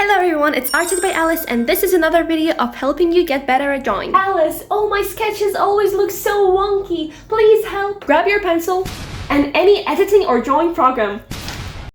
Hello everyone, it's Arted by Alice and this is another video of helping you get better at drawing. Alice, oh my sketches always look so wonky. Please help. Grab your pencil and any editing or drawing program.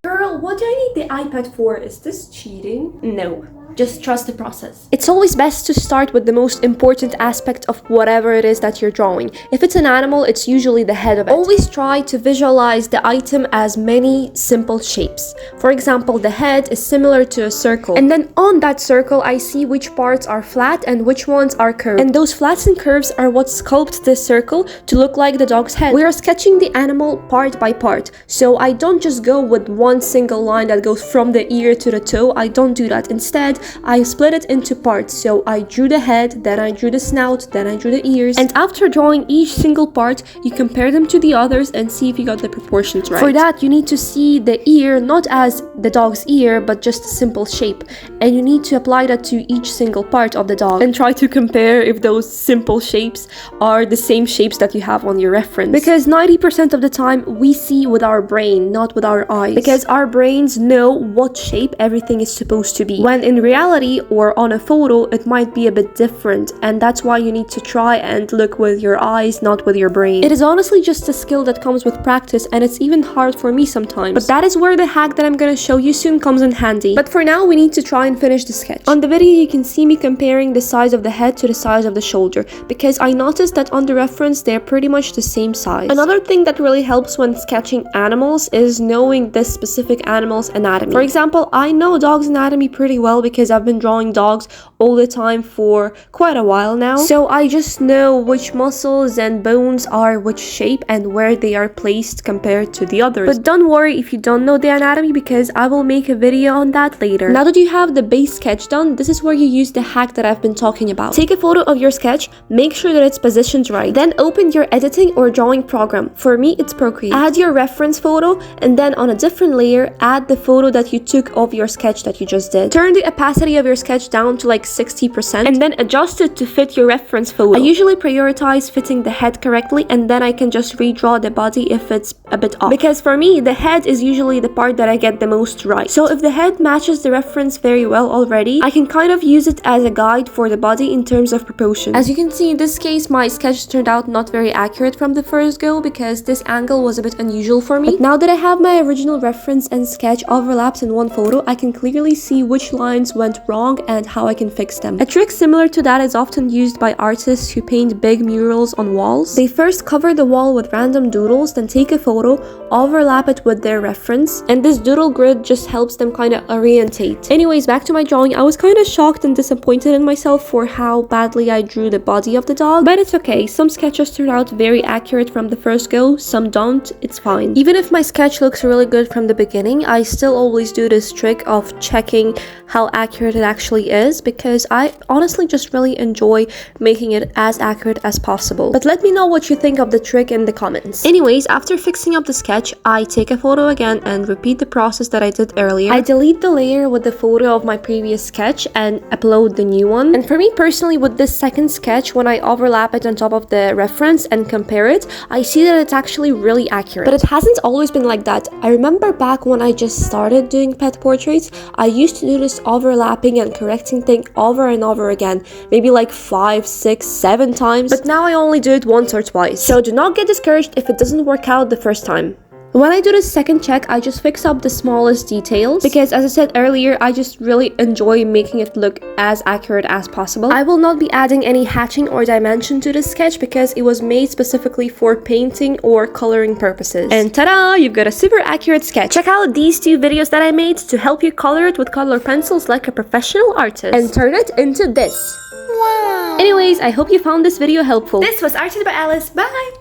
Girl, what do I need the iPad for? Is this cheating? No. Just trust the process. It's always best to start with the most important aspect of whatever it is that you're drawing. If it's an animal, it's usually the head of it. Always try to visualize the item as many simple shapes. For example, the head is similar to a circle. And then on that circle, I see which parts are flat and which ones are curved. And those flats and curves are what sculpt this circle to look like the dog's head. We are sketching the animal part by part. So I don't just go with one single line that goes from the ear to the toe. I don't do that. Instead, I split it into parts. So I drew the head, then I drew the snout, then I drew the ears. And after drawing each single part, you compare them to the others and see if you got the proportions right. For that, you need to see the ear not as the dog's ear, but just a simple shape. And you need to apply that to each single part of the dog and try to compare if those simple shapes are the same shapes that you have on your reference. Because 90% of the time, we see with our brain, not with our eyes. Because our brains know what shape everything is supposed to be. When in reality or on a photo, it might be a bit different, and that's why you need to try and look with your eyes, not with your brain. It is honestly just a skill that comes with practice, and it's even hard for me sometimes. But that is where the hack that I'm gonna show you soon comes in handy. But for now, we need to try and finish the sketch. On the video, you can see me comparing the size of the head to the size of the shoulder, because I noticed that on the reference, they're pretty much the same size. Another thing that really helps when sketching animals is knowing this specific animal's anatomy. For example, I know dog's anatomy pretty well because I've been drawing dogs all the time for quite a while now. So I just know which muscles and bones are which shape and where they are placed compared to the others. But don't worry if you don't know the anatomy, because I will make a video on that later. Now that you have the base sketch done, this is where you use the hack that I've been talking about. Take a photo of your sketch, make sure that it's positioned right. Then open your editing or drawing program. For me, it's Procreate. Add your reference photo, and then on a different layer, add the photo that you took of your sketch that you just did. Turn the opacity of your sketch down to like 60% and then adjust it to fit your reference photo. I usually prioritize fitting the head correctly, and then I can just redraw the body if it's a bit off. Because for me, the head is usually the part that I get the most right. So if the head matches the reference very well already, I can kind of use it as a guide for the body in terms of proportion. As you can see, in this case, my sketch turned out not very accurate from the first go because this angle was a bit unusual for me. But now that I have my original reference and sketch overlapped in one photo, I can clearly see which lines went wrong and how I can fix them. A trick similar to that is often used by artists who paint big murals on walls. They first cover the wall with random doodles, then take a photo, overlap it with their reference, and this doodle grid just helps them kind of orientate. Anyways, back to my drawing. I was kind of shocked and disappointed in myself for how badly I drew the body of the dog, but it's okay. Some sketches turn out very accurate from the first go, some don't. It's fine. Even if my sketch looks really good from the beginning, I still always do this trick of checking how accurate it actually is, because I honestly just really enjoy making it as accurate as possible. But let me know what you think of the trick in the comments. Anyways, after fixing up the sketch, I take a photo again and repeat the process that I did earlier. I delete the layer with the photo of my previous sketch and upload the new one. And for me personally, with this second sketch, when I overlap it on top of the reference and compare it, I see that it's actually really accurate. But it hasn't always been like that. I remember back when I just started doing pet portraits, I used to do this overlapping and correcting thing over and over again, maybe like 5, 6, 7 times, but now I only do it once or twice. So do not get discouraged if it doesn't work out the first time. When I do the second check, I just fix up the smallest details because, as I said earlier, I just really enjoy making it look as accurate as possible. I will not be adding any hatching or dimension to this sketch because it was made specifically for painting or coloring purposes. And ta-da! You've got a super accurate sketch. Check out these 2 videos that I made to help you color it with color pencils like a professional artist and turn it into this. Wow! Anyways, I hope you found this video helpful. This was Arted by Alice. Bye!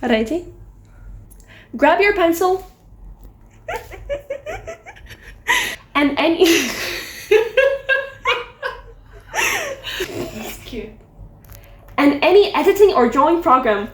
Ready? Grab your pencil and any it's cute. And any editing or drawing program.